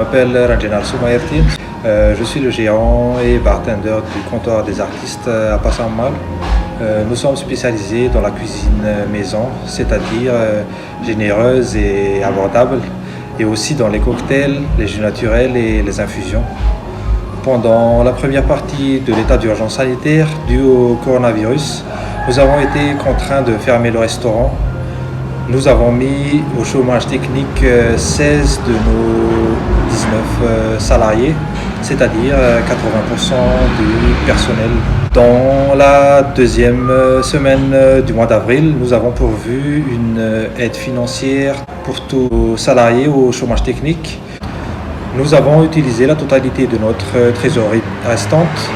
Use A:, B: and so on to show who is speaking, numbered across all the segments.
A: Je m'appelle Ranjanal Soumaïrtine. Je suis le gérant et bartender du comptoir des artistes à Passammal. Nous sommes spécialisés dans la cuisine maison, c'est-à-dire généreuse et abordable, et aussi dans les cocktails, les jus naturels et les infusions. Pendant la première partie de l'état d'urgence sanitaire dû au coronavirus, nous avons été contraints de fermer le restaurant. Nous avons mis au chômage technique 16 de nos 19 salariés, c'est-à-dire 80% du personnel. Dans la deuxième semaine du mois d'avril, nous avons pourvu une aide financière pour tous nos salariés au chômage technique. Nous avons utilisé la totalité de notre trésorerie restante,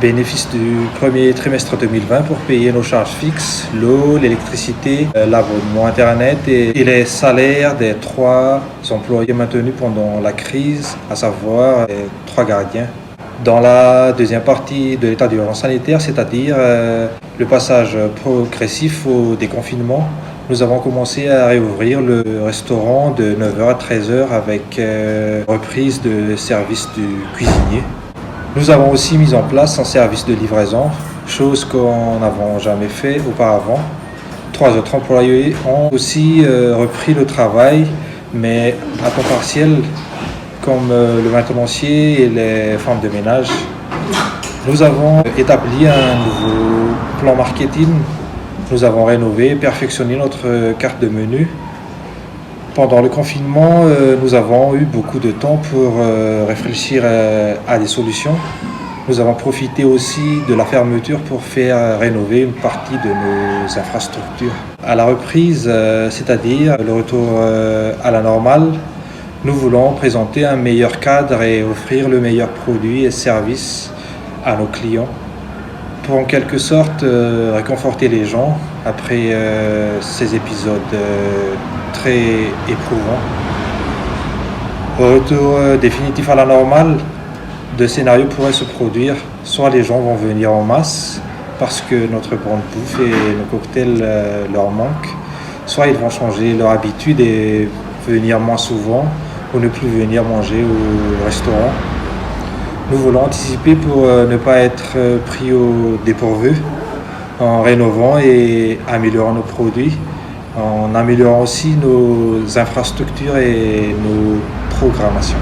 A: bénéfice du premier trimestre 2020 pour payer nos charges fixes, l'eau, l'électricité, l'abonnement Internet et les salaires des 3 employés maintenus pendant la crise, à savoir les 3 gardiens. Dans la deuxième partie de l'état d'urgence sanitaire, c'est-à-dire le passage progressif au déconfinement, nous avons commencé à réouvrir le restaurant de 9h à 13h avec reprise de service du cuisinier. Nous avons aussi mis en place un service de livraison, chose qu'on n'avait jamais fait auparavant. 3 autres employés ont aussi repris le travail, mais à temps partiel, comme le maintenancier et les femmes de ménage. Nous avons établi un nouveau plan marketing. Nous avons rénové et perfectionné notre carte de menu. Pendant le confinement, nous avons eu beaucoup de temps pour réfléchir à des solutions. Nous avons profité aussi de la fermeture pour faire rénover une partie de nos infrastructures. À la reprise, c'est-à-dire le retour à la normale, nous voulons présenter un meilleur cadre et offrir le meilleur produit et service à nos clients pour en quelque sorte réconforter les gens après ces épisodes très éprouvants. Au retour définitif à la normale, deux scénarios pourraient se produire. Soit les gens vont venir en masse parce que notre bonne bouffe et nos cocktails leur manquent, soit ils vont changer leur habitude et venir moins souvent ou ne plus venir manger au restaurant. Nous voulons anticiper pour ne pas être pris au dépourvu en rénovant et améliorant nos produits, en améliorant aussi nos infrastructures et nos programmations.